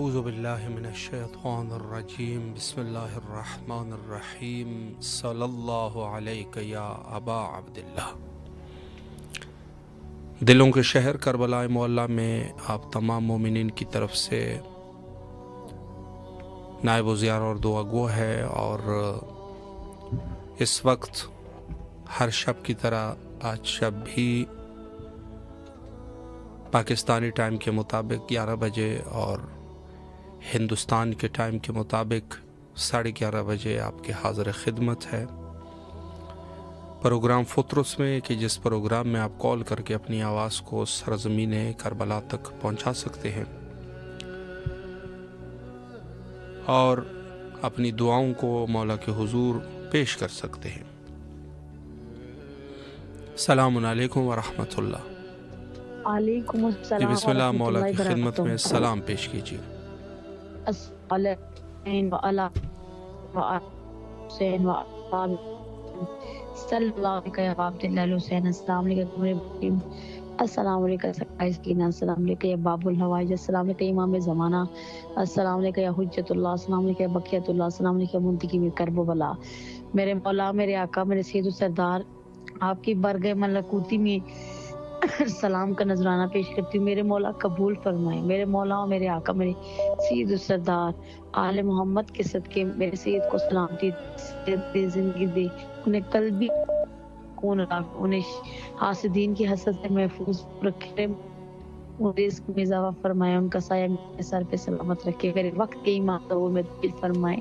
اعوذ باللہ من الشیطان الرجیم بسم اللہ الرحمن الرحیم صلی اللہ علیک یا ابا عبداللہ۔ دلوں کے شہر کربلا معلیٰ میں آپ تمام مومنین کی طرف سے نائب و زیار اور دعا گو ہے، اور اس وقت ہر شب کی طرح آج شب بھی پاکستانی ٹائم کے مطابق 11 بجے اور ہندوستان کے ٹائم کے مطابق 11:30 بجے آپ کے حاضر خدمت ہے پروگرام فطرس میں، کہ جس پروگرام میں آپ کال کر کے اپنی آواز کو سرزمین کربلا تک پہنچا سکتے ہیں اور اپنی دعاؤں کو مولا کے حضور پیش کر سکتے ہیں۔ السلام علیکم ورحمۃ اللہ۔ وعلیکم السلام بسم اللہ، ورحمۃ مولا اللہ کی خدمت میں وبرکاتہ۔ سلام پیش کیجیے۔ السلام علیکم، السلام علیکم سقائے سکینہ، السلام علیکم یا باب الحوائج، السلام علیکم امام زمانہ، السلام علیکم یا حجت اللہ، السلام علیکم یا بقیت اللہ، السلام علیکم منتقم کرب و بلا۔ میرے مولا، میرے آقا، میرے سید و سردار، آپ کی برگہ ملکوتی میں سلام کا نذرانہ پیش کرتی ہوں۔ میرے مولا قبول فرمائے۔ میرے مولا اور میرے آقا، میرے سید و سردار آل محمد کے صدقے میرے سید کو سلامتی دے، زندگی دے، انہیں قلبی کون رکھ، انہیں حاسدین کی حسد سے محفوظ رکھے، ان رزق میں اضافہ فرمائے، ان کا سایہ میرے سر پہ سلامت رکھے، میرے وقت کے ایمان ضرور میں دل فرمائے۔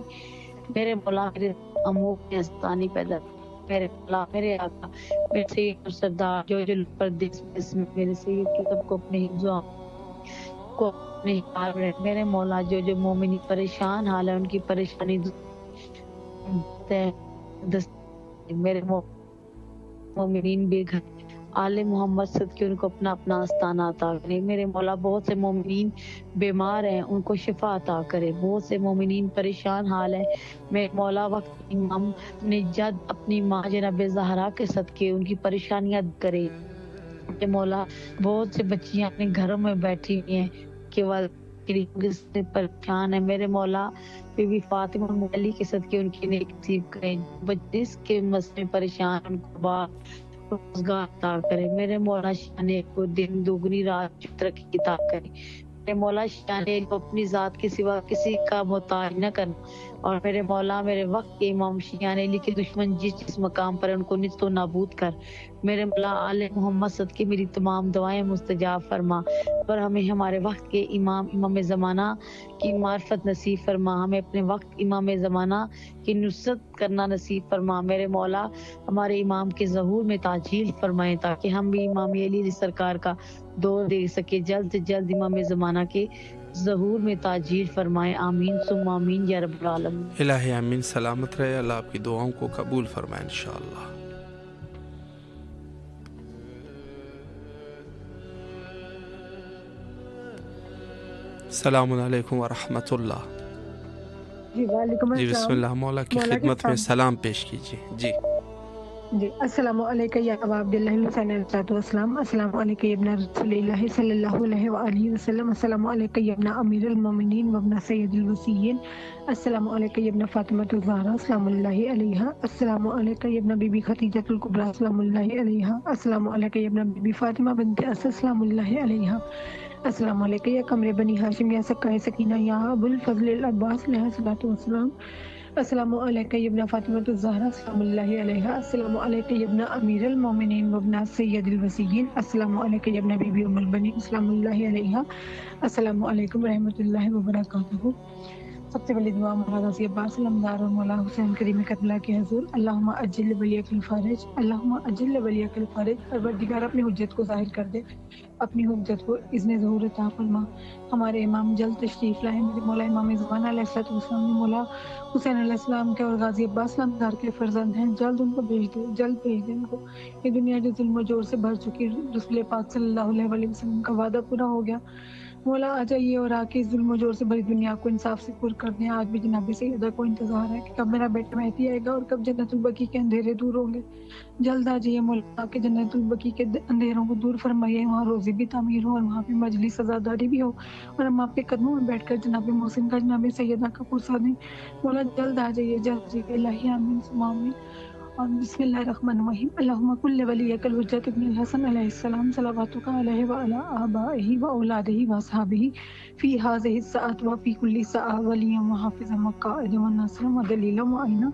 میرے مولا میرے امور میں آسانی پیدا، میرے مولا میرے آقا، میرے سید و سردار جو پردیس میں میرے سید کی سب کو اپنے حفظ و کو اپنے حال میں، میرے مولا جو مومنی پریشان حال ہے ان کی پریشانی میرے مومنین بے گھر آل محمد صدقے ان کو اپنا اپنا آستانہ عطا کرے۔ میرے مولا بہت سے مومنین بیمار ہیں، ان کو شفا عطا کرے، بہت سے مومنین پریشان حال ہیں، میرے مولا وقت امام نے جد اپنی ماں جناب زہرا کے صدقے ان کی پریشانیاں کرے۔ میرے مولا بہت سے بچیاں اپنے گھروں میں بیٹھی ہوئی ہیں کہ سے پریشان ہے، میرے مولا بی بی فاطمہ مولی کے صدقے ان کی نیک نصیب کریں، جس کے مسئلے پریشان ان کو روزگار عطا کرے۔ میرے مولا شانے کو دن دوگنی رات ترقی عطا کرے۔ میرے مولا شانے کو اپنی ذات کے سوا کسی کا محتاج نہ کرنا، اور میرے مولا میرے وقت کے امام شیعہ علی کے دشمن جس مقام پر ان کو نیست و نابود کر۔ میرے مولا آل محمد صدقے میری تمام دعائیں مستجاب فرما، اور ہمیں ہمارے وقت کے امام زمانہ کی معرفت نصیب فرما، ہمیں اپنے وقت امام زمانہ کی نصرت کرنا نصیب فرما۔ میرے مولا ہمارے امام کے ظہور میں تاجیل فرمائیں، تاکہ ہم بھی امام علی سرکار کا دور دے سکے، جلد سے جلد امام زمانہ کے ظہور میں تاجیل فرمائیں۔ آمین ثم آمین یا رب العالمین۔ الہی آمین، سلامت رہے، اللہ آپ کی دعاؤں کو قبول فرمائے انشاءاللہ۔ السلام علیکم ورحمۃ اللہ۔ جی وعلیکم جی بسم السلام۔ اللہ، مولا کی مولا کے خدمت میں سلام۔ سلام پیش کیجیے۔ جی جی السلام علیکم یا ابا عبداللہ حسین علیہ السلام، السلام علیکم یا ابن رسول اللہ صلی اللہ علیہ وآلہ وسلم، السلام علیکم یا ابن امیر المومنین و ابن سید الوصیین، السلام علیکم یا ابن فاطمہ الزہرا سلام اللہ علیہا، السلام علیکم یا ابن بی بی خدیجہ الکبریٰ سلام اللہ علیہا، السلام علیکم یا ابن بی بی فاطمہ بنت اسد سلام اللہ علیہا، السلام علیکم یا قمر بنی ہاشم یا سقائے سکینہ یا ابو الفضل العباس علیہ الصلوۃ والسلام، السلام علیکم یا ابن فاطمہ الزہرا سلام اللہ علیہا، السلام علیکم یا ابن امیر المومنین و ابن سید الوصیین، السلام علیکم یا ابن بی بی ام البنین سلام اللہ علیہا، السلام علیکم ورحمۃ اللہ وبرکاتہ۔ سب سے پہلی دعا مولا غازی عباس علمدار اور مولا حسین کریم کربلا کے حضور، اللہم اجل ولیک الفارج، اللہم اجل ولیک الفارج، پروردگار اپنی حجت کو ظاہر کر دے، اپنی حجت کو اذن ظہور عطا فرما۔ ہمارے امام جلد تشریف لائے، میرے مولا امام زمانہ علیہ السلام نے مولا حسین علیہ السلام کے اور غازی عباس علمدار کے فرزند ہیں، جلد ان کو بھیج دے، جلد بھیج دے ان کو۔ یہ دنیا جو ظلم و جور سے بھر چکی، رسول پاک صلی اللہ علیہ وسلم کا وعدہ پورا ہو گیا، مولا آ جائیے اور آ کے ظلم و جور سے بھری دنیا کو انصاف سے پر کر دیں. آج بھی جناب سیدہ کو انتظار ہے کہ کب میرا بیٹا مہدی آئے گا اور کب جنت البقیع کے اندھیرے دور ہوں گے. جلد آ جائیے مولا کے جنت البقیع کے اندھیروں کو دور فرمائیے. وہاں روزی بھی تعمیر ہو اور وہاں پہ مجلس سزاداری بھی ہو اور ہم آپ کے قدموں میں بیٹھ کر جناب محسن کا جناب سیدہ کا پرسا دیں. مولا جلد آ جائیے, جلد جی الہی آمین ثم آمین. اور بسم اللہ الرحمن الرحیم. اللہم کل ولیک الحجۃ ابن الحسن علیہ السلام صلواتک علیہ وعلی آبائہ واولادہ واصحابہ فی ہذہ الساعۃ وفی کل ساعۃ ولیا وحافظا وقائدا وناصرا ودلیلا وعینا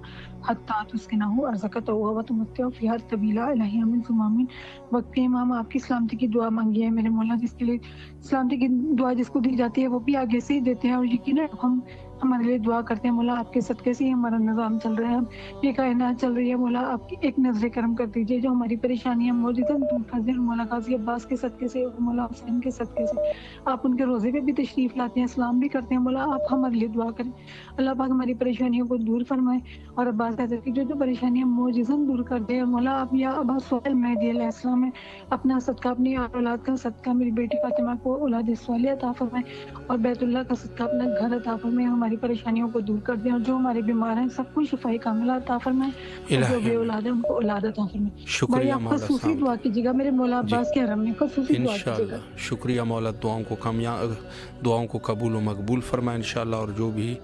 حتی تسکنہ ارضک طوعا وتمتع فیہا طویلا. الہی آمین ثم آمین. وقت کے امام آپ کی سلامتی کی دعا مانگی ہے میرے مولا, جس کے لیے سلامتی کی دعا جس کو دی جاتی ہے وہ بھی آگے سے ہی دیتے ہیں اور یقیناً ہم ہمارے لیے دعا کرتے ہیں. مولا آپ کے صدقے سے ہی ہمارا نظام چل رہا ہے, یہ کائنات چل رہی ہے. مولا آپ کی ایک نظر کرم کر دیجیے جو ہماری پریشانیاں موجودہ دور کر دیں. مولا غازی عباس کے صدقے سے اور مولا حسین کے صدقے سے آپ ان کے روزے پہ بھی تشریف لاتے ہیں, سلام بھی کرتے ہیں. مولا آپ ہمارے لیے دعا کریں, اللہ پاک ہماری پریشانیوں کو دور فرمائے اور عباس حضرت کی جو پریشانیاں موجودہ دور کر دے. مولا آپ یا عباس سہیل مہدی علیہ السلام ہے اپنا صدقہ, اپنی اولاد کا صدقہ میری بیٹی فاطمہ کو اولاد صالحہ عطا فرمائے اور بیت اللہ کا صدقہ اپنا گھر عطا فرمائے, ہماری پریشانیوں کو دور کر دیں اور جو ہمارے بیمار ہیں سب کو شفاء کاملہ عطا فرمائے اور جو بے اولاد ہیں ان کو اولاد عطا فرمائے. بھائی آپ خصوصی دعا کیجیے گا میرے مولا عباس کے حرم میں, خصوصی دعا کیجیے گا. شکریہ مولا, دعاؤں کو قبول و مقبول فرمائے انشاءاللہ, اور جو بھی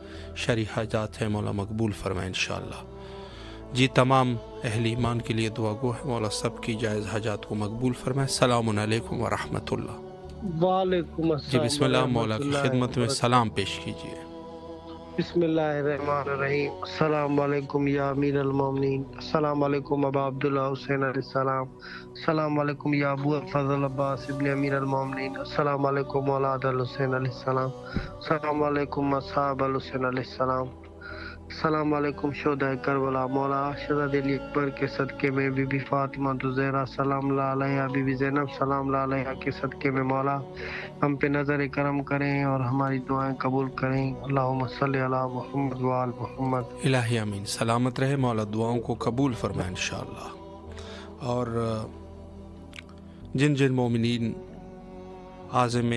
شرعی حاجات ہیں مولا مقبول فرمائے انشاءاللہ. جی تمام اہل ایمان کے لیے دعا گو ہے, مولا سب کی جائز حاجات کو مقبول فرمائے. السلام علیکم ورحمۃ اللہ. وعلیکم السلام. جی بسم اللہ, مولا کی خدمت میں سلام پیش کیجیے. بسم اللہ الرحمن الرحیم. السلام علیکم یا امیر المومنین, السلام علیکم ابا عبداللہ حسین علیہ السلام, السلام علیکم یا ابو فضل عباس ابن امیر المومنین, السلام علیکم اولاد الحسین علیہ السلام, السلام علیکم اصحاب الحسین علیہ السلام, السلام علیکم شہداء کربلا. مولا شہزادہ علی اکبر کے صدقے میں بی بی فاطمہ زہرا سلام اللہ علیہا, بی بی زینب سلام اللہ علیہا کے صدقے میں مولا ہم پہ نظر کرم کریں اور ہماری دعائیں قبول کریں. اللہم صلی علی محمد وآل محمد. الہی آمین. سلامت رہے مولا, دعاؤں کو قبول فرمائے انشاءاللہ. اور جن جن مومنین عازم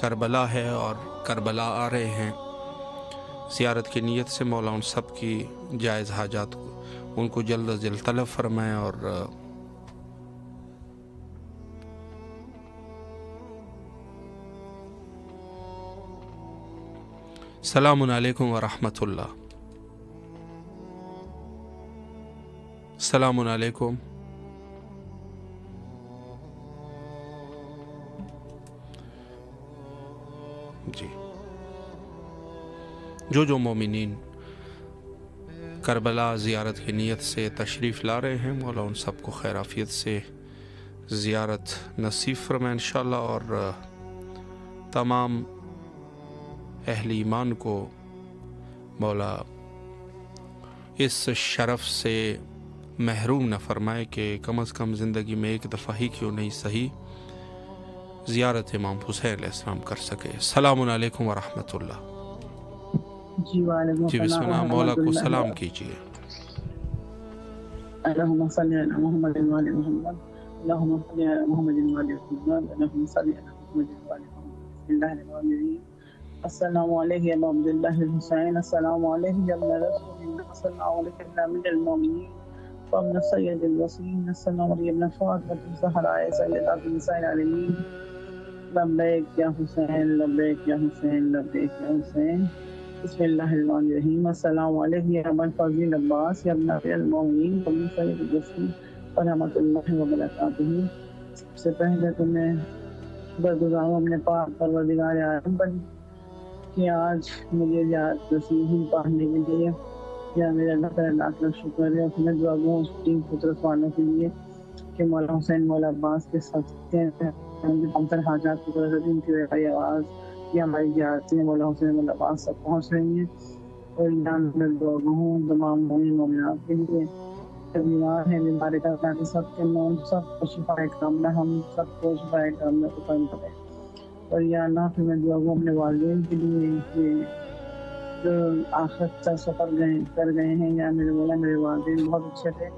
کربلا ہے اور کربلا آ رہے ہیں زیارت کی نیت سے, مولا ان سب کی جائز حاجات کو ان کو جلد از جلد طلب فرمائیں. اور السلام علیکم ورحمۃ اللہ. السلام علیکم. جی جو مومنین کربلا زیارت کی نیت سے تشریف لا رہے ہیں مولا ان سب کو خیر عافیت سے زیارت نصیب فرمائے انشاءاللہ. اور تمام اہل ایمان کو مولا اس شرف سے محروم نہ فرمائے کہ کم از کم زندگی میں ایک دفعہ ہی کیوں نہیں صحیح زیارت امام حسین علیہ السلام کر سکے. السلام علیکم ورحمۃ اللہ. جی وعلیکم جی بسم اللہ, مولا کو سلام کیجیے. اللہم صلی علی محمد وعلی محمد, اللہم صلی علی محمد وعلی محمد, اللہم صلی علی محمد وعلی محمد. بسم اللہ الرحمن الرحیم. السلام علیکم ابا عبداللہ الحسین, السلام علیکم ابن رسول اللہ, السلام علیکم امیر المومنین وابن سید الوصیین, السلام علیکم ابن فاطمہ الزہراء سیدۃ النساء العالمین. لبیک یا حسین, لبیک یا حسین, لبیک یا حسین. بسم اللہ الرحمن الرحیم. السلام علیکم یا ابا الفضل عباس یا ابن امیر المومنین وابن سید الوصیین ورحمۃ اللہ وبرکاتہ. سب سے پہلے تو میں شکرگزار ہوں اپنے پاک پروردگار عالم پر کہ آج مجھے زیارت نصیب ہوئی پڑھنے کے لیے. یا میرے اللہ تعالیٰ لاکھ لاکھ شکر ہے. اور میں دعا گوں اس ٹیم فطرت والوں کے لیے کہ مولا حسین مولا عباس کے صدقے ہمتر حاجات کی طرح سے ان کی رہائی آواز یہ ہماری زیارتیں مولا حسین مولا عباس تک پہنچ رہی ہیں. اور یہاں میں دعا گوں تمام مومن مومنات کے لیے بیمار ہیں, بیماری کا اللہ سب کے نام سب کو شفا کاملہ, ہم سب کو شفا کاملہ کو فرما دے. اور یا اللہ پھر میں دعا گوں اپنے والدین کے لیے کہ جو آخرت کا سفر کر گئے ہیں. یا میرے مولا میرے والدین بہت اچھے تھے,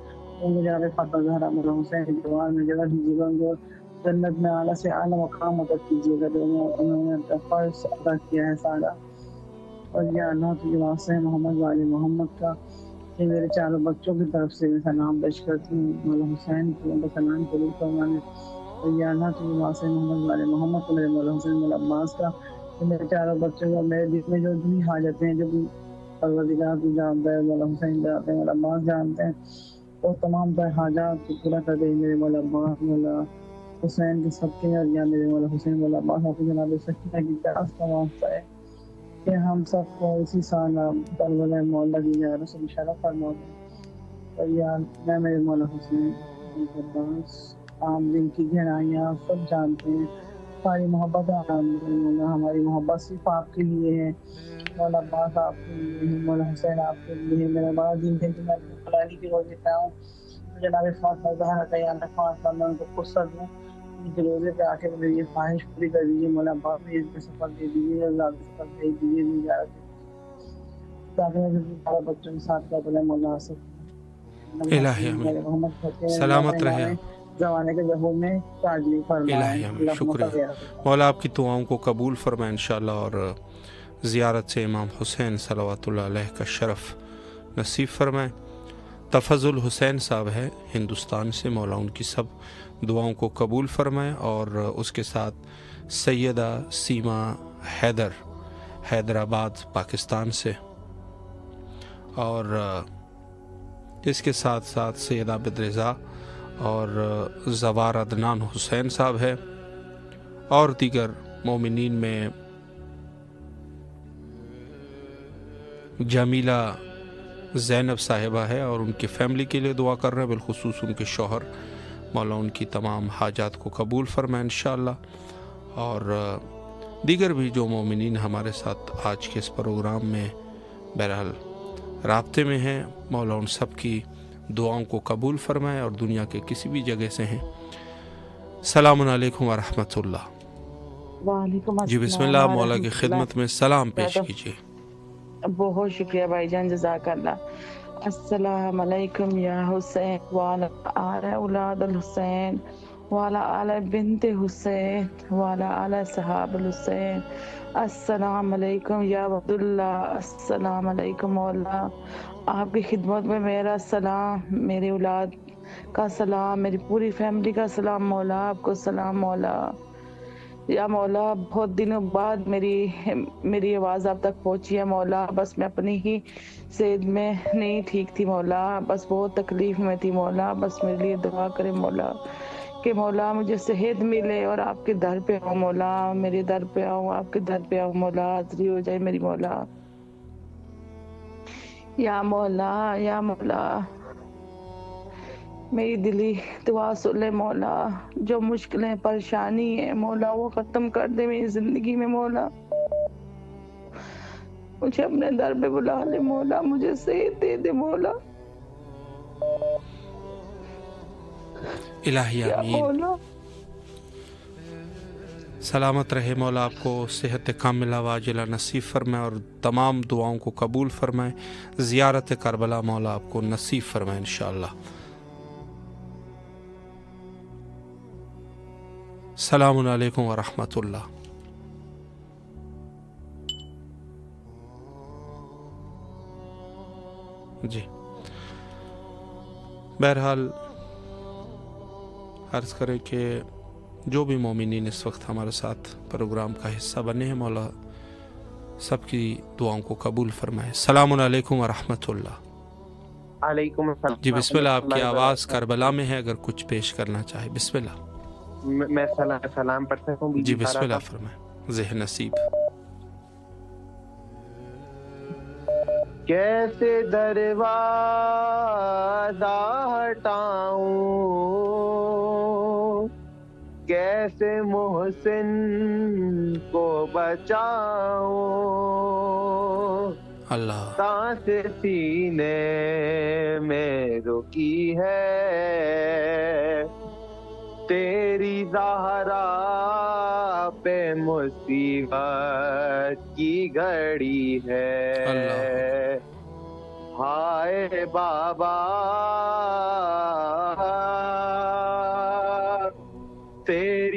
وہ مجھے آپ فاطمہ زہرا مولا حسین کے دیوار میں جگہ دیجیے گا, ان کو جنت میں اعلیٰ سے اعلیٰ مقام عطا کیجیے گا، انہوں نے اپنا فرض ادا کیا ہے سارا۔ اور یا اللہ تجھے واسطہ محمد والے محمد کا کہ میرے چاروں بچوں کی طرف سے میں سلام پیش کرتی ہوں، مولا حسین کو ان کا سلام قبول فرمانے۔ اور یا اللہ تجھے واسطہ محمد والے محمد کو میرے مولا حسین مولا عباس کا کہ میرے چاروں بچوں کو میرے دل میں جو بھی حاجتیں ہیں، جو بھی پروردگار کو جانتا ہے، مولا حسین جانتے ہیں، مولا عباس جانتے ہیں، وہ تمام تر حاجات کو پورا کر دیں میرے مولا عباس مولا حسین کے سب کے۔ اور یا میرے مولا حسین مولا عباس آپ جناب سکینہ کی پیاس کا واسطہ ہے کہ ہم سب کو اسی سال کربلا مولا کی زیارت سے شرف فرما دیں۔ اور یا میں میرے مولا حسین عباس آپ دن کی گہرائیاں سب جانتے ہیں، ہماری محبت ہماری محبت صرف آپ کے لیے ہے، مولا عباس آپ کے لیے ہے، مولا حسین آپ کے لیے ہے۔ میرا بڑا دن ہے کہ میں اپنی فلانی کی روزے پہ آؤں، جناب فاطمہ زہرا تیار فاطمہ میں ان کو فرصت دوں، ان کے روزے پہ آ کے میری یہ خواہش پوری کر دیجیے، مولا عباس میں اس سفر دے دیجیے، اللہ سفر دے دیجیے، زیارت تاکہ میں سارے بچوں کے ساتھ کیا بولے مولا الہی آمین، سلامت رہے زمانے کے ظہور میں تاجلی فرمائے۔ الہی آمین، شکریہ مولا، آپ کی دعاؤں کو قبول فرمائے انشاءاللہ، اور زیارت سے امام حسین صلوات اللہ علیہ کا شرف نصیب فرمائے۔ تفضل حسین صاحب ہے ہندوستان سے، مولا ان کی سب دعاؤں کو قبول فرمائے، اور اس کے ساتھ سیدہ سیما حیدرآباد پاکستان سے، اور اس کے ساتھ ساتھ سید عابد رضا اور زوار عدنان حسین صاحب ہے، اور دیگر مومنین میں جمیلہ زینب صاحبہ ہے، اور ان کی فیملی کے لیے دعا کر رہے ہیں، بالخصوص ان کے شوہر، مولا ان کی تمام حاجات کو قبول فرمائے انشاءاللہ۔ اور دیگر بھی جو مومنین ہمارے ساتھ آج کے اس پروگرام میں بہرحال رابطے میں ہیں، مولا ان سب کی دعاؤں کو قبول فرمائے، اور دنیا کے کسی بھی جگہ سے ہیں۔ السلام علیکم ورحمۃ اللہ۔ وعلیکم السلام جی بسم اللہ، مولا کی خدمت میں سلام پیش کیجیے۔ بہت شکریہ بھائی جان، جزاک اللہ۔ السلام علیکم یا حسین وعلی آل اولاد الحسین وعلی آل بنت حسین وعلی آل صحاب الحسین۔ السلام علیکم یا عبداللہ، السلام علیکم مولا، آپ کی خدمت میں میرا سلام، میری اولاد کا سلام، میری پوری فیملی کا سلام مولا، آپ کو سلام مولا۔ یا مولا بہت دنوں بعد میری آواز آپ تک پہنچی ہے مولا، بس میں اپنی ہی صحت میں نہیں ٹھیک تھی مولا، بس بہت تکلیف میں تھی مولا، بس میرے لیے دعا کرے مولا کہ مولا مجھے صحت ملے اور آپ کے در پہ آؤں مولا، میرے در پہ آؤں، آپ کے در پہ آؤں مولا، حاضری ہو جائے میری مولا۔ یا مولا میری دلی دعا سن لے مولا، جو مشکلیں پریشانی ہے مولا وہ ختم کر دے میری زندگی میں مولا، مجھے اپنے در پہ بلا لے مولا، مجھے صحت دے دے مولا۔ الہی آمین، سلامت رہے مولا، آپ کو صحت کاملہ واجلہ نصیب فرمائے، اور تمام دعاؤں کو قبول فرمائے۔ زیارت کربلا مولا آپ کو نصیب فرمائے انشاءاللہ۔ السلام علیکم ورحمۃ اللہ۔ جی بہرحال عرض کریں کہ جو بھی مومنین اس وقت ہمارے ساتھ پروگرام کا حصہ بنے ہیں، مولا سب کی دعاؤں کو قبول فرمائے۔ السلام علیکم ورحمۃ اللہ۔ علیکم السلام۔ جی بسم اللہ، آپ کی آواز کربلا میں ہے، اگر کچھ پیش کرنا چاہے بسم اللہ۔ میں سلام پڑھ سکتا ہوں؟ جی بسم اللہ فرمائیں، ذہن نصیب۔ کیسے دروازہ ہٹاؤں، کیسے محسن کو بچاؤں، اللہ سانس سینے میں رکی ہے، تیری زہرا پہ مصیبت کی گھڑی ہے، ہائے بابا تیری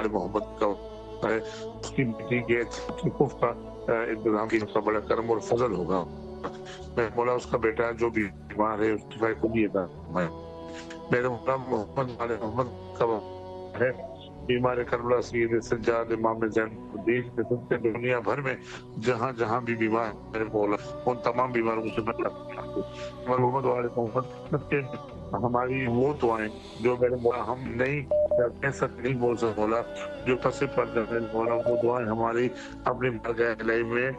آل محمد کا ہے، اس کی بیٹی کے خوف کا انتظام کی کا بڑا کرم اور فضل ہوگا۔ میرے مولا اس کا بیٹا جو بھی بیمار ہے اس کی کو بھی عطا فرمائے۔ میرے مولا محمد آل محمد کا ہے بیمار کربلا سید سجاد امام زین الدین دنیا بھر میں جہاں جہاں بھی بیمار میرے مولا ان تمام بیماروں سے بچا۔ محمد والے محمد کے ہماری وہ دعائیں جو میرے مولا ہم نہیں کہہ سکتے، نہیں بول سکتے مولا، جو پسے پر میرے مولا وہ دعائیں ہماری اپنی بارگاہ الہی میں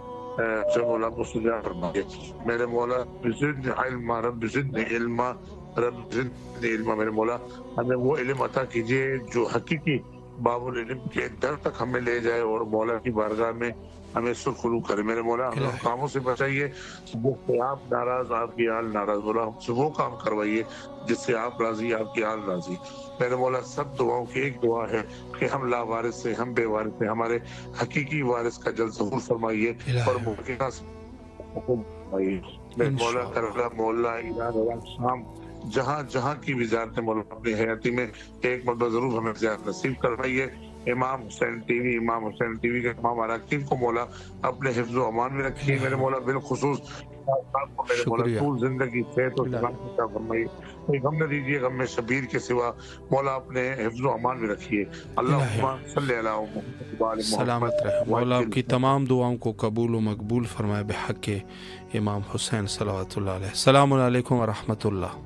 جو مولا کو سجا فرمائے۔ میرے مولا بزد علم رب زدنی علم رب زدنی علم، میرے مولا ہمیں وہ علم عطا کیجیے جو حقیقی باب العلم کے در تک ہمیں لے جائے اور مولا کی بارگاہ میں ہمیں سرخرو کرے۔ میرے مولا ہمیں کاموں سے بچائیے جس سے آپ ناراض، آپ کی آل ناراض، مولا ہم سے وہ کام کروائیے جس سے آپ راضی، آپ کی آل راضی۔ میرے مولا سب دعاؤں کی ایک دعا ہے کہ ہم لا وارث سے، ہم بے وارث سے ہمارے حقیقی وارث کا جلد ظہور فرمائیے اور ممکنہ فرمائیے۔ میرے مولا کربلا، مولا ایران، شام، جہاں جہاں کی وزارت مولا اپنی حیاتی میں ایک مرتبہ ضرور ہمیں زیارت نصیب کروائیے۔ امام حسین ٹی وی، امام حسین ٹی وی کے تمام اراکین کو مولا اپنے حفظ و امان میں رکھیے۔ میرے مولا بالخصوص آپ کو میرے مولا طول زندگی صحت و سلامتی عطا فرمائیے۔ کوئی غم نہ دیجیے، غم میں شبیر کے سوا مولا اپنے حفظ و امان میں رکھیے۔ اللہم صلی علی محمد سلامت رہے مولا، آپ کی تمام دعاؤں کو قبول و مقبول فرمائے بحق امام حسین صلوات اللہ علیہ۔ السلام علیکم ورحمۃ اللہ۔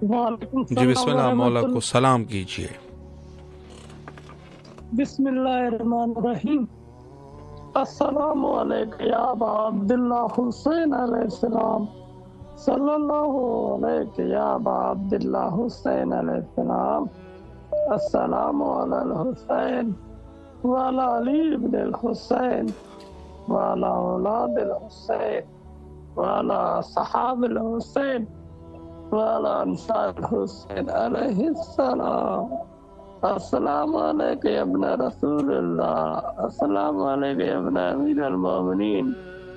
جی بسم اللہ، مولا کو سلام کیجیے۔ بسم اللہ الرحمن الرحیم۔ السلام علیکم یا ابا عبداللہ حسین علیہ السلام، صلی اللہ علیہ یا ابا عبداللہ حسین علیہ السلام۔ السلام علی الحسین وعلی علی بن الحسین وعلی اولاد الحسین وعلی صحاب الحسین وعلی انصار الحسین علیہ السلام۔ السلام علیکم یا ابن رسول اللہ، السلام علیکم یا ابن امیر المومنین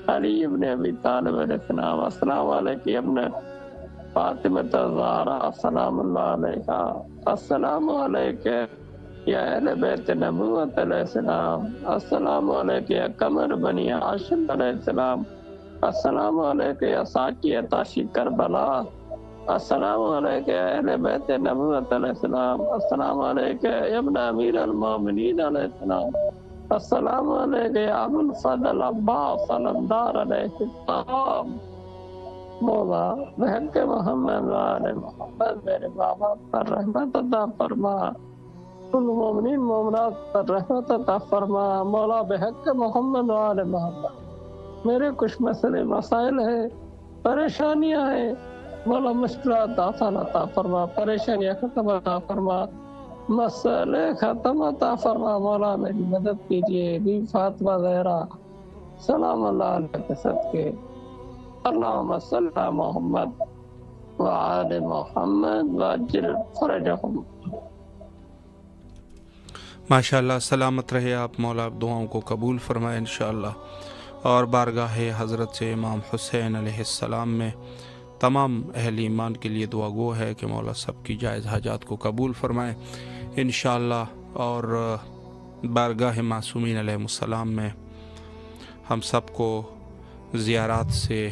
علی ابن ابی طالب علیہ السلام، السلام علیکم یا ابن فاطمہ الزہرا سلام اللہ علیہا، السلام علیکم یا اہل بیت نبوت علیہ السلام، السلام علیکم یا قمر بنی ہاشم علیہ السلام، السلام علیکم یا ساقی تاشی کربلا، السلام علیکم یا اہل بیت نبوت علیہ السلام، السلام علیکم یا ابن امیر المومنین علیہ السلام، السلام علیکم یا ابو الفضل عباس علمدار علیہ السلام۔ مولا بحق محمد وآل محمد میرے بابا پر رحمت عطا فرما، کل مومنین مومنات پر رحمت عطا فرما۔ مولا بحق محمد وآل محمد میرے کچھ مسئلے مسائل ہیں، پریشانیاں ہیں، مولا مشکلات آسان عطا فرما، پریشانیاں ختم عطا فرما، مسئلے ختم عطا فرما۔ مولا میری مدد کیجیے، بی فاطمہ زہرا سلام اللہ علیہ کے صدقے، اللہم صلی علی محمد وآل محمد وعجل فرجہم۔ ماشاءاللہ، سلامت رہے آپ مولا، آپ دعاؤں کو قبول فرمائے انشاءاللہ، اور بارگاہ حضرت سے امام حسین علیہ السلام میں تمام اہل ایمان کے لیے دعا گو ہے کہ مولا سب کی جائز حاجات کو قبول فرمائے انشاءاللہ، اور بارگاہ معصومین علیہ السلام میں ہم سب کو زیارات سے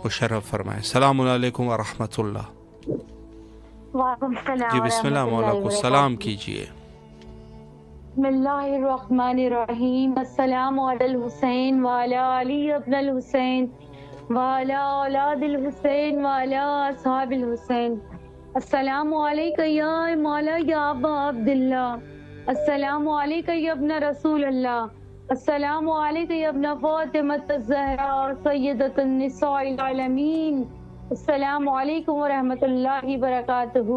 مشرف فرمائے۔ السلام علیکم ورحمۃ اللہ۔ وعلیکم السلام۔ جی بسم اللہ، مولا کو سلام کیجیے۔ بسم اللہ الرحمن الرحیم۔ السلام علی الحسین وعلی علی ابن الحسین وعلی اولاد الحسین وعلی اصحاب الحسین۔ السلام علیکم یا مولا یا ابا عبداللہ، السلام علیکم یا ابن رسول اللہ، السلام علیکم یا ابن فاطمہ الزہرا سیدۃ النساء العالمین، السلام علیکم ورحمۃ اللہ وبرکاتہ۔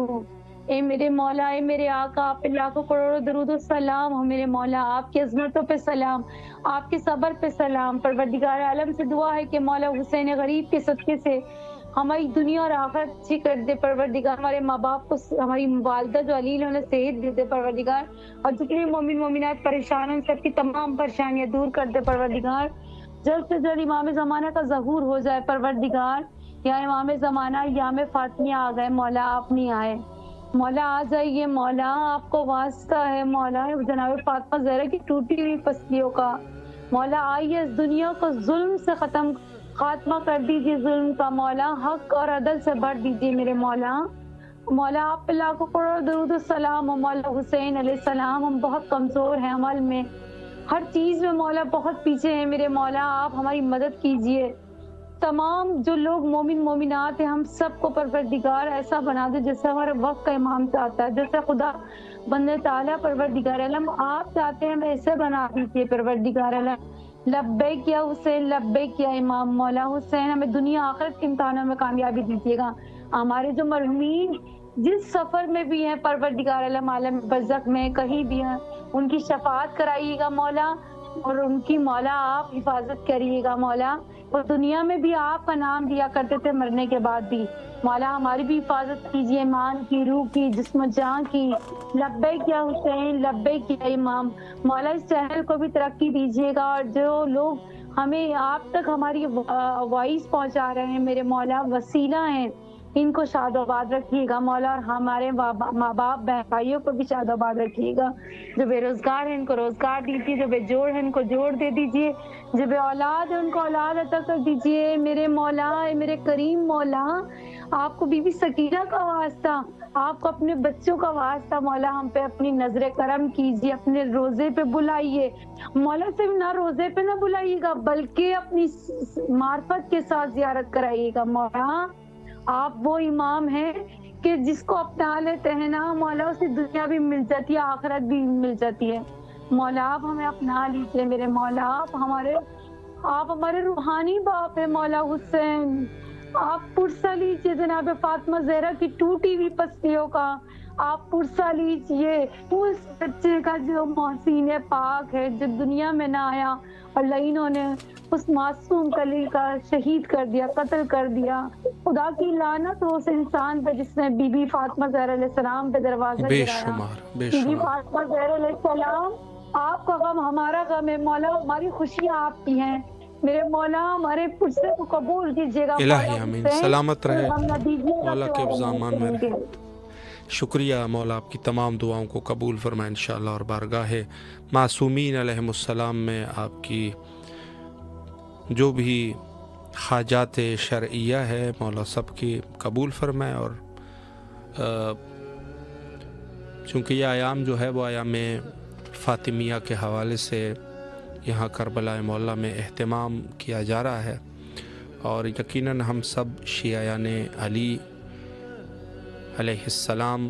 اے میرے مولا، اے میرے آقا، آپ پہ لاکھوں کروڑوں درود و سلام ہو میرے مولا، آپ کی عظمتوں پہ سلام، آپ کے صبر پہ سلام۔ پروردگار عالم سے دعا ہے کہ مولا حسین غریب کے صدقے سے ہماری دنیا اور آخرت اچھی کر دے پروردگار، ہمارے ماں باپ کو، ہماری والدہ جو علیل انہیں صحت دے دے پروردگار، اور جتنے مومن مومنات پریشان ہیں سب کی تمام پریشانیاں دور کر دے پروردگار۔ جلد سے جلد امام زمانہ کا ظہور ہو جائے پروردگار، یا امام زمانہ یا میں فاطمیہ آ گئے مولا، آپ نہیں آئے۔ مولا آ جائیے مولا، آپ کو واسطہ ہے مولا جناب فاطمہ زہرا کی ٹوٹی ہوئی پسلیوں کا۔ مولا آئیے اس دنیا کو ظلم سے خاتمہ کر دیجیے، ظلم کا مولا حق اور عدل سے بھر دیجیے میرے مولا۔ مولا آپ پہ لاکھوں کروڑ درود السلام ہو مولا حسین علیہ السلام۔ ہم بہت کمزور ہیں عمل میں، ہر چیز میں مولا بہت پیچھے ہیں میرے مولا، آپ ہماری مدد کیجیے۔ تمام جو لوگ مومن مومنات ہیں ہم سب کو پروردگار ایسا بنا دے جیسے ہمارے وقت کا امام چاہتا ہے، جیسے خدا بندے تعالیٰ پروردگار عالم آپ چاہتے ہیں ویسے بنا دیجیے پروردگار عالم۔ لبیک یا حسین، لبیک یا امام مولا حسین، ہمیں دنیا آخرت کے امتحانوں میں کامیابی دیجیے گا۔ ہمارے جو مرحومین جس سفر میں بھی ہیں پروردگار عالم عالم برزخ میں کہیں بھی ہیں، ان کی شفاعت کرائیے گا مولا، اور ان کی مولا آپ حفاظت کریے گا مولا۔ اور دنیا میں بھی آپ کا نام لیا کرتے تھے مرنے کے بعد بھی، مولا ہماری بھی حفاظت کیجیے، ایمان کی، روح کی، جسم و جان کی۔ لبیک یا حسین، لبیک یا امام مولا، اس چینل کو بھی ترقی دیجیے گا، اور جو لوگ ہمیں آپ تک ہماری وائس پہنچا رہے ہیں میرے مولا، وسیلہ ہیں، ان کو شاد و آباد رکھیے گا مولا، اور ہمارے ماں باپ بہن بھائیوں کو بھی شاد و آباد رکھیے گا۔ جو بے روزگار ہیں ان کو روزگار دیجیے، جو بے جوڑ ہیں ان کو جوڑ دے دیجیے، جو بے اولاد ہیں ان کو اولاد عطا کر دیجیے میرے مولا، میرے کریم مولا۔ آپ کو بی بی سکینہ کا واسطہ، آپ کو اپنے بچوں کا واسطہ مولا، ہم پہ اپنی نظر کرم کیجیے، اپنے روزے پہ بلائیے مولا، صرف نہ روزے پہ نہ بلائیے گا بلکہ اپنی معرفت کے ساتھ زیارت کرائیے گا مولا۔ آپ وہ امام ہیں کہ جس کو اپنا لیتے ہیں نا مولا، اسے دنیا بھی مل جاتی ہے آخرت بھی مل جاتی ہے مولا۔ آپ ہمیں اپنا لیجیے میرے مولا، آپ ہمارے روحانی باپ ہیں مولا حسین، آپ پرسہ لیجیے جناب فاطمہ زہرا کی ٹوٹی ہوئی پسلیوں کا، آپ پرسہ لیجیے اس بچے کا جو محسن پاک ہے، جو دنیا میں نہ آیا اور لعینوں نے اس معصوم کلی کا شہید کر دیا، قتل کر دیا۔ خدا کی لعنت ہو اس انسان پہ جس نے بی بی فاطمہ زہرا علیہ السلام پہ دروازہ گرایا۔ بی بی فاطمہ زہرا علیہ السلام، آپ کا غم ہمارا غم ہے مولا، ہماری خوشیاں آپ کی ہیں میرے مولا، ہمارے پرسے کو قبول کیجیے گا الہی آمین۔ سلامت رہے مولا کے ابزامان میں رہے۔ شکریہ مولا، آپ کی تمام دعاؤں کو قبول فرمائے انشاءاللہ، اور بارگاہ معصومین علیہم السلام میں آپ کی جو بھی حاجات شرعیہ ہے مولا سب کی قبول فرمائے۔ اور چونکہ یہ ایام جو ہے وہ ایام فاطمیہ کے حوالے سے یہاں کربلا مولا میں اہتمام کیا جا رہا ہے، اور یقیناً ہم سب شیعیان علی علیہ السلام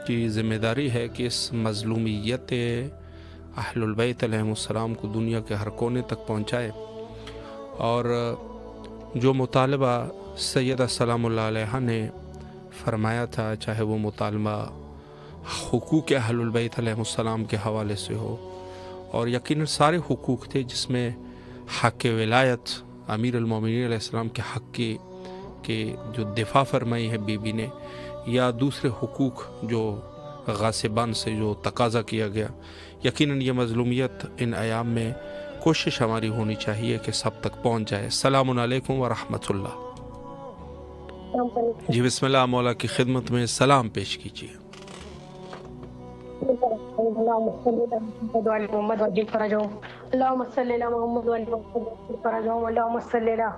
کی ذمہ داری ہے کہ اس مظلومیت اہل البیت علیہ السلام کو دنیا کے ہر کونے تک پہنچائے، اور جو مطالبہ سیدہ سلام اللہ علیہ نے فرمایا تھا، چاہے وہ مطالبہ حقوق اہل البیت علیہ السلام کے حوالے سے ہو، اور یقیناً سارے حقوق تھے جس میں حق ولایت امیر المومنین علیہ السلام کے حق کے جو دفاع فرمائی ہے بی بی نے، یا دوسرے حقوق جو غاصبان سے جو تقاضا کیا گیا، یقیناً یہ مظلومیت ان ایام میں کوشش ہماری ہونی چاہیے کہ سب تک پہنچ جائے۔ السلام علیکم ورحمۃ اللہ۔ جی بسم اللہ، مولا کی خدمت میں سلام پیش کیجیے۔ اللهم صل على محمد وعلى محمد وعجل فرجهم، اللهم صل على محمد وعلى محمد وعجل فرجهم، اللهم صل على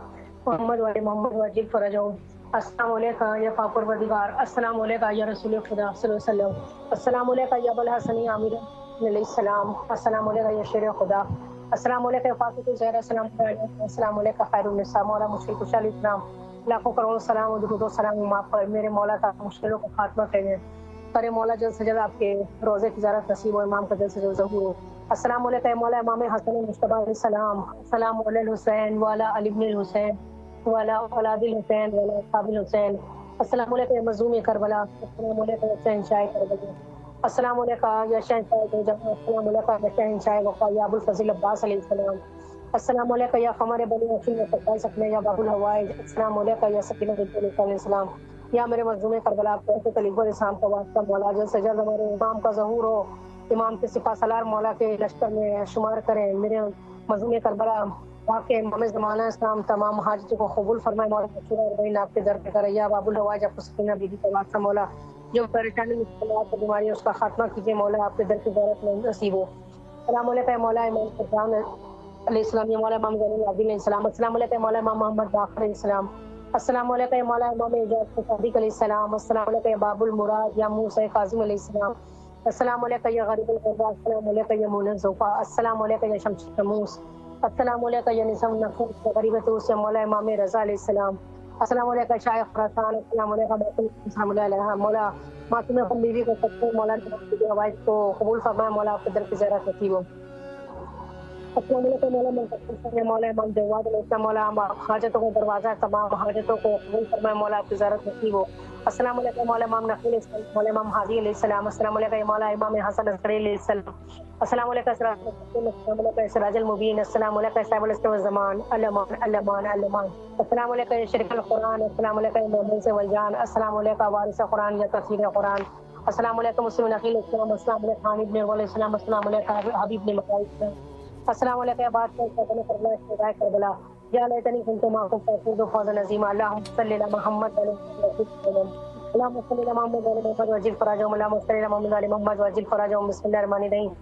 محمد وعلى محمد وعجل فرجهم۔ السلام علیکم یا پاک پروردگار، السلام علیکم یا رسول خدا صلی اللہ علیہ وسلم، السلام علیکم یا ابوالحسن عامر علیہ السلام، السلام علیکم یا شیر خدا، السلام علیکم فاطمہ زہرا، السلام علیکم خیر النساء، مولا مشکل کشا علیہ السلام، لاکھوں کروڑوں سلام و درود و سلام آپ پر میرے مولا کا مشکلوں کو خاتمہ کریں، کرے مولا جلد سے جلد آپ کے روزے کی زیارت نصیب و امام کا جلد سے جلد ظہور ہو۔ السلام علیکم مولا امام حسن مصطفیٰ علیہ السلام، السلام علی الحسین والا علی بن الحسین والا اولاد الحسین والا اصحاب الحسین، السلام علیکم مظلوم کربلا، السلام علیکم شہنشاہ کربلا، السلام علیکم یا شہنشاہ جہاں، السلام علیکم یا شہنشاہ وفا یا ابو الفضل عباس علیہ السلام، السلام علیکم یا قمر بنی حسین یا سرکار سکنے یا باب الحوائج، السلام علیکم یا سکینہ بنت علیہ السلام، یا میرے مظلوم کربلا آپ طلیب الاسلام کا واسطہ مولا جلد سے جلد ہمارے امام کا ظہور ہو، امام کے سپاہ سالار مولا کے لشکر میں شمار کریں، میرے مظلوم کربلا واقع امام زمانہ اسلام تمام حاجتوں کو قبول فرمائے مولا، آپ کے در پہ کرے یا باب الحوائج آپ کو سکینہ بی بی کا واسطہ مولا، جو پریشانی مشکلات اور بیماری اس کا خاتمہ کیجیے مولا، آپ کے در کی زیارت میں نصیب ہو۔ السلام علیکم مولا امام فرقان علیہ السلام، یا مولا امام زین العابدین علیہ السلام، السلام علیکم مولا امام محمد باقر علیہ السلام، السلام علیکم مولا امام اعجاز صادق علیہ السلام، السلام علیکم یا باب المراد یا موسیٰ کاظم علیہ السلام، السلام علیکم یا غریب القربہ، السلام علیکم یا مولا زوفا، السلام علیکم یا شمس شموس، السلام علیکم یا نظام نفس غریبت اس مولا امام رضا علیہ السلام، السلام علیکم شاہ خراسان، السلام علیکم السلام علیکم مولا معصوم اپنی بیوی کو سب کو مولا کی آواز کو قبول فرمائے مولا، آپ کے در کی زیارت نصیب ہو۔ السلام علیکم مولا منتقل مولا امام جواد علیہ السلام، مولا حاجتوں کو دروازہ تمام حاجتوں کو قبول فرمائے مولا، آپ کی زیارت نصیب ہو۔ السلام علیکم مولا امام نقیل علیہ السلام، مولا امام حاضی علیہ السلام، السلام علیکم مولا امام حسن عسکری علیہ السلام، السلام علیکم السلام علیکم سراج المبین، السلام علیکم صاحب الاسلام والزمان، الامان الامان الامان، السلام علیکم شریک القرآن، السلام علیکم محمد سے والجان، السلام علیکم وارث قرآن یا تفسیر قرآن، السلام علیکم مسلم نقیل السلام، السلام علیکم حامد بن علیہ السلام، السلام علیکم حبیب بن مقاصد، السلام علیکم عباد کربلا، یا لیتنی کنت معکم فأفوز فوزا عظیما، اللہم صلی علی محمد اللہم صلی علی محمد محمد وجل فراجهم، اللہم صلی علی محمد محمد وجل فراجهم، بسم اللہ الرحمن الرحیم،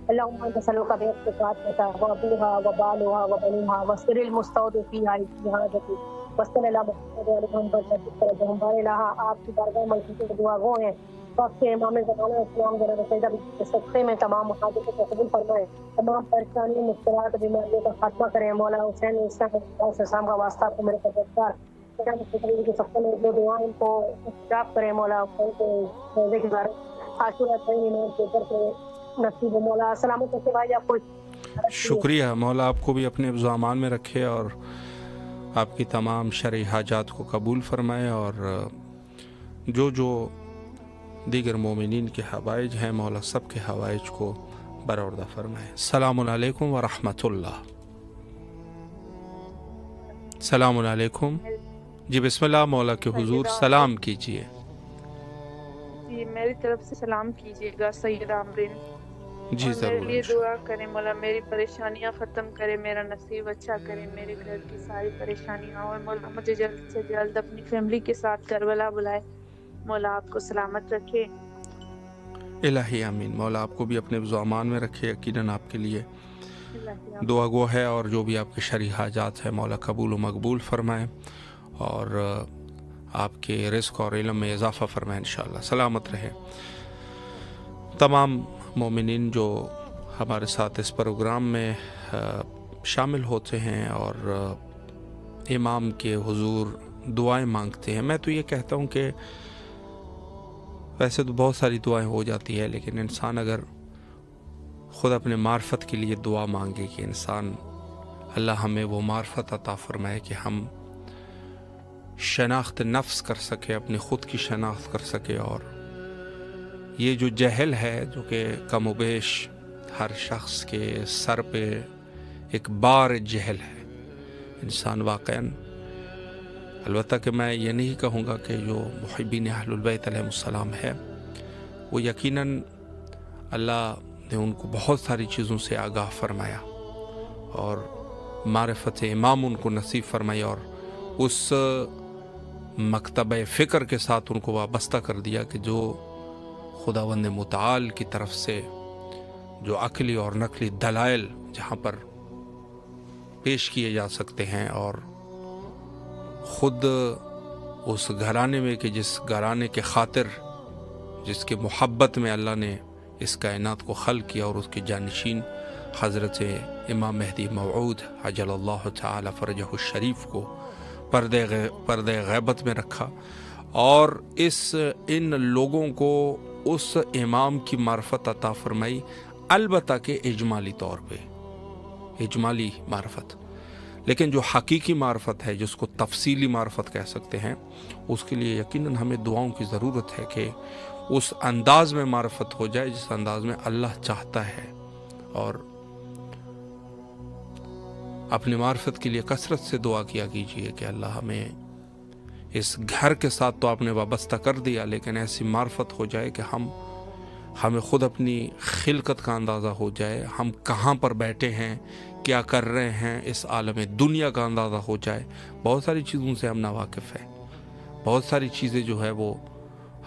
اللہم انت سلوک بحقیقات وابلها وبالها وبنوها وسر المستودع فیها فی حاجتی وصل علی محمد علی محمد وجل فراجهم، بار الہ آپ کی بارگاہ ملکی کی دعا گو ہیں، وقت کے امام زمانہ اسلام ذرا سیدہ کے صدقے میں تمام حاجتوں کو قبول فرمائے، تمام پریشانیوں مشکلات بیماریوں کا خاتمہ کریں مولا، حسین اسلام کا واسطہ کو میرے پروردگار کے سب نے جو دعائیں کو استجاب کریں مولا، روزے کے بارے عاشورہ امام کے اوپر کے نصیب ہو مولا۔ سلامت سے بھائی آپ کو شکریہ مولا، آپ کو بھی اپنے امان میں رکھے اور آپ کی تمام شرعی حاجات کو قبول فرمائے، اور جو دیگر مومنین کے حوائج ہیں مولا سب کے حوائج کو برآوردہ فرمائے۔ السلام علیکم ورحمۃ اللہ۔ السلام علیکم، جی بسم اللہ مولا کے حضور سلام کیجیے۔ جی میری طرف سے سلام کیجیے گا سید عامرین، جی ضرور، میرے لیے دعا کریں مولا، میری پریشانیاں ختم کرے، میرا نصیب اچھا کرے، میرے گھر کی ساری پریشانیاں اور مولا مجھے جلد سے جلد اپنی فیملی کے ساتھ کربلا بلائے، مولا آپ کو سلامت رکھے۔ الہی آمین، مولا آپ کو بھی اپنے امان میں رکھے، یقیناً آپ کے لیے دعا گو ہے، اور جو بھی آپ کے شرعی حاجات ہیں مولا قبول و مقبول فرمائے، اور آپ کے رزق اور علم میں اضافہ فرمائے انشاءاللہ۔ سلامت رہے تمام مومنین جو ہمارے ساتھ اس پروگرام میں شامل ہوتے ہیں اور امام کے حضور دعائیں مانگتے ہیں۔ میں تو یہ کہتا ہوں کہ ویسے تو بہت ساری دعائیں ہو جاتی ہے، لیکن انسان اگر خود اپنے معرفت کے لیے دعا مانگے کہ انسان اللہ ہمیں وہ معرفت عطا فرمائے کہ ہم شناخت نفس کر سکے، اپنے خود کی شناخت کر سکے، اور یہ جو جہل ہے جو کہ کم و بیش ہر شخص کے سر پہ ایک بار جہل ہے، انسان واقعاً، البتہ کہ میں یہ نہیں کہوں گا کہ جو محبین اہل البیت علیہ السلام ہے وہ یقیناً اللہ نے ان کو بہت ساری چیزوں سے آگاہ فرمایا اور معرفت امام ان کو نصیب فرمائی، اور اس مکتبہ فکر کے ساتھ ان کو وابستہ کر دیا کہ جو خداوند متعال کی طرف سے جو عقلی اور نقلی دلائل جہاں پر پیش کیے جا سکتے ہیں، اور خود اس گھرانے میں کہ جس گھرانے کے خاطر، جس کے محبت میں اللہ نے اس کائنات کو خلق کیا، اور اس کے جانشین حضرت امام مہدی موعود عجل اللہ تعالی فرجہ الشریف کو پردے غیبت میں رکھا، اور ان لوگوں کو اس امام کی معرفت عطا فرمائی، البتہ کہ اجمالی طور پہ اجمالی معرفت، لیکن جو حقیقی معرفت ہے جس کو تفصیلی معرفت کہہ سکتے ہیں، اس کے لیے یقیناً ہمیں دعاؤں کی ضرورت ہے کہ اس انداز میں معرفت ہو جائے جس انداز میں اللہ چاہتا ہے، اور اپنی معرفت کے لیے کثرت سے دعا کیا کیجیے کہ اللہ ہمیں اس گھر کے ساتھ تو آپ نے وابستہ کر دیا، لیکن ایسی معرفت ہو جائے کہ ہمیں خود اپنی خلقت کا اندازہ ہو جائے، ہم کہاں پر بیٹھے ہیں، کیا کر رہے ہیں، اس عالم دنیا کا اندازہ ہو جائے۔ بہت ساری چیزوں سے ہم ناواقف ہیں، بہت ساری چیزیں جو ہے وہ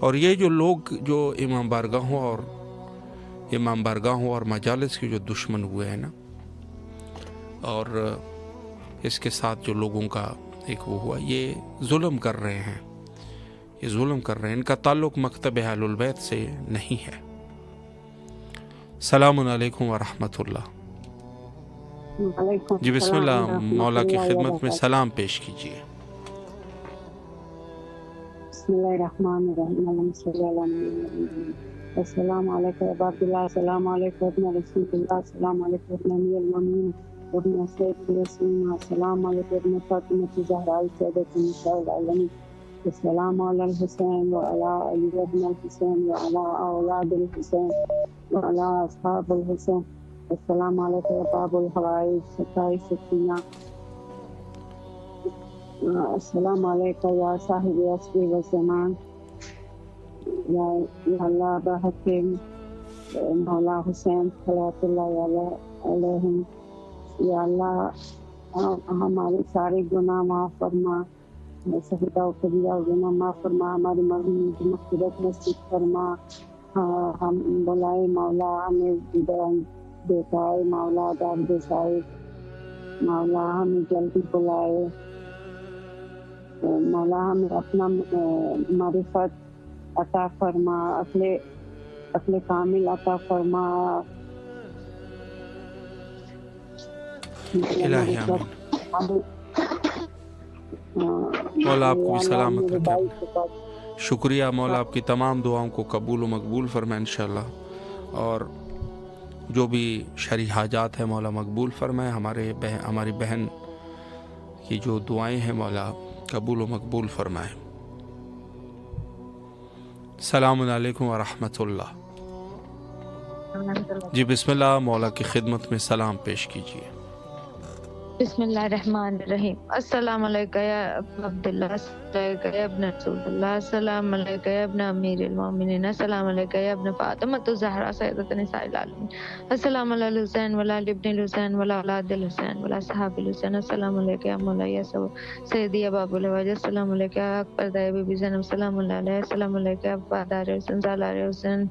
اور یہ جو لوگ جو امام بارگاہوں اور مجالس کے جو دشمن ہوئے ہیں نا، اور اس کے ساتھ جو لوگوں کا ایک وہ ہوا، یہ ظلم کر رہے ہیں، ان کا تعلق مکتب اہل البیت سے نہیں ہے۔ السلام علیکم ورحمۃ اللہ۔ جی بسم اللہ، مولا کی خدمت میں سلام پیش کیجیے۔ بسم اللہ الرحمن الرحیم، اللہم صلی علی محمد۔ السلام علیکم ابا عبداللہ، السلام علیکم ابن رسول اللہ، السلام علیکم ابن امیر المومنین ابن سید رسول، السلام علیکم ابن فاطمہ زہرا سیدۃ النساء العالمین، السلام علی الحسین وعلی علی ابن الحسین وعلی اولاد الحسین وعلی اصحاب الحسین، السلام علیکم باب الحوائج 27 سکینہ، السلام علیکم یا صاحب عصر و زمان، یا اللہ بحق مولا حسین صلوات اللہ علیہم، یا اللہ ہمارے سارے گناہ معاف فرما، صغیرہ و کبیرہ گناہ معاف فرما، ہماری مرحوم کی مغفرت نصیب فرما، ہم بلائے مولا ہمیں دیتا ہے، مولا دار دسائے، مولا ہمیں جلدی بلائے، مولا ہمیں اپنا معرفت عطا فرما، عقل کامل عطا فرما، الہی آمین۔ مولا آپ کو بھی سلامت رکھے۔ شکریہ مولا، آپ کی تمام دعاؤں کو قبول و مقبول فرمائے انشاءاللہ، اور جو بھی شرعی حاجات ہیں مولا مقبول فرمائے، ہماری بہن کی جو دعائیں ہیں مولا قبول و مقبول فرمائے۔ السلام علیکم ورحمۃ اللہ۔ جی بسم اللہ، مولا کی خدمت میں سلام پیش کیجیے۔ بسم اللہ الرحمن الرحیم، السلام علیکم یا عبداللہ، یا ابن رسول اللہ، السلام علیکم یا ابن امیر المومنین، السلام علیکم یا ابن فاطمہ الزہرا سیدۃ النساء العالمین، السلام علی الحسین وعلی علی ابن الحسین وعلی اولاد الحسین وعلی صحاب الحسین، السلام علیکم یا مولا یا سیدی ابا الحوائج، السلام علیکم یا اکبر دائی بی بی زینب، السلام علیہ، السلام علیکم یا وفادار حسین سالار حسین،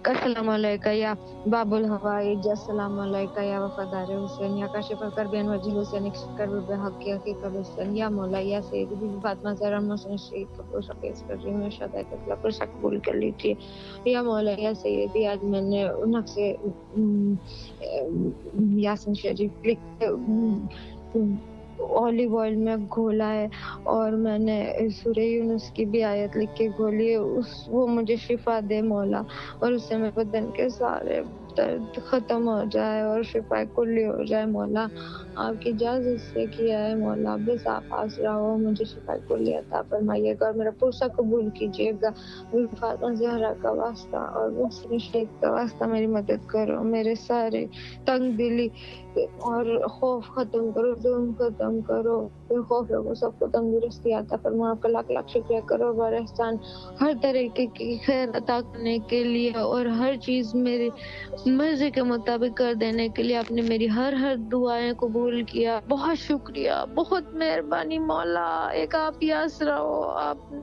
السلام علیکم یا باب الحوائج، السلام علیکم یا وفادار حسین، یا کاشف الکرب وجہ حسین، کرب بحق حقیقت حسین، یا مولا یا سیدی بی بی فاطمہ زہرا محسن شہید قبول شفیع کر رہی ہوں، شہداء کربلا پر شک قبول کر لیجیے، یا مولا یا سیدی آج میں نے نقص یاسین شریف لکھ اولیو آئل میں گھولا ہے، اور میں نے سورہ یونس کی بھی آیت لکھ کے گھولی ہے، وہ مجھے شفا دے مولا، اور اس سے میں بدن کے سارے درد ختم ہو جائے اور شفا کلی ہو جائے مولا، آپ کی اجازت سے کیا ہے مولا، بس آپ آسرا ہو، مجھے شفا کلی عطا فرمائیے گا اور میرا پرسہ قبول کیجیے گا، فاطمہ زہرا کا واسطہ اور محسن شیخ کا واسطہ میری مدد کرو، میرے سارے تنگ دلی اور خوف ختم کرو، ظلم ختم کرو، بے خوف لوگوں سب کو تندرستی عطا فرما، آپ کا لاکھ لاکھ شکریہ کرو، بر احسان ہر طریقے کی خیر عطا کرنے کے لیے اور ہر چیز میرے مرضی کے مطابق کر دینے کے لیے، آپ نے میری ہر دعائیں قبول کیا، بہت شکریہ، بہت مہربانی مولا، ایک آپ ہی آسرا ہو، آپ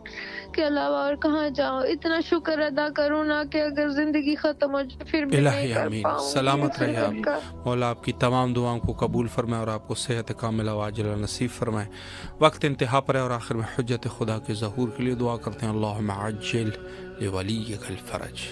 کے علاوہ اور کہاں جاؤں، اتنا شکر ادا کروں نا کہ اگر زندگی ختم ہو جائے پھر بھی نہیں کر پاؤں۔ سلامت رہے آپ، مولا آپ کی تمام دعاؤں کو قبول فرمائے اور آپ کو صحت کاملہ و عاجلہ نصیب فرمائے۔ وقت انتہا پر ہے اور آخر میں حجت خدا کے ظہور کے لیے دعا کرتے ہیں، اللہم عجل لولیک الفرج۔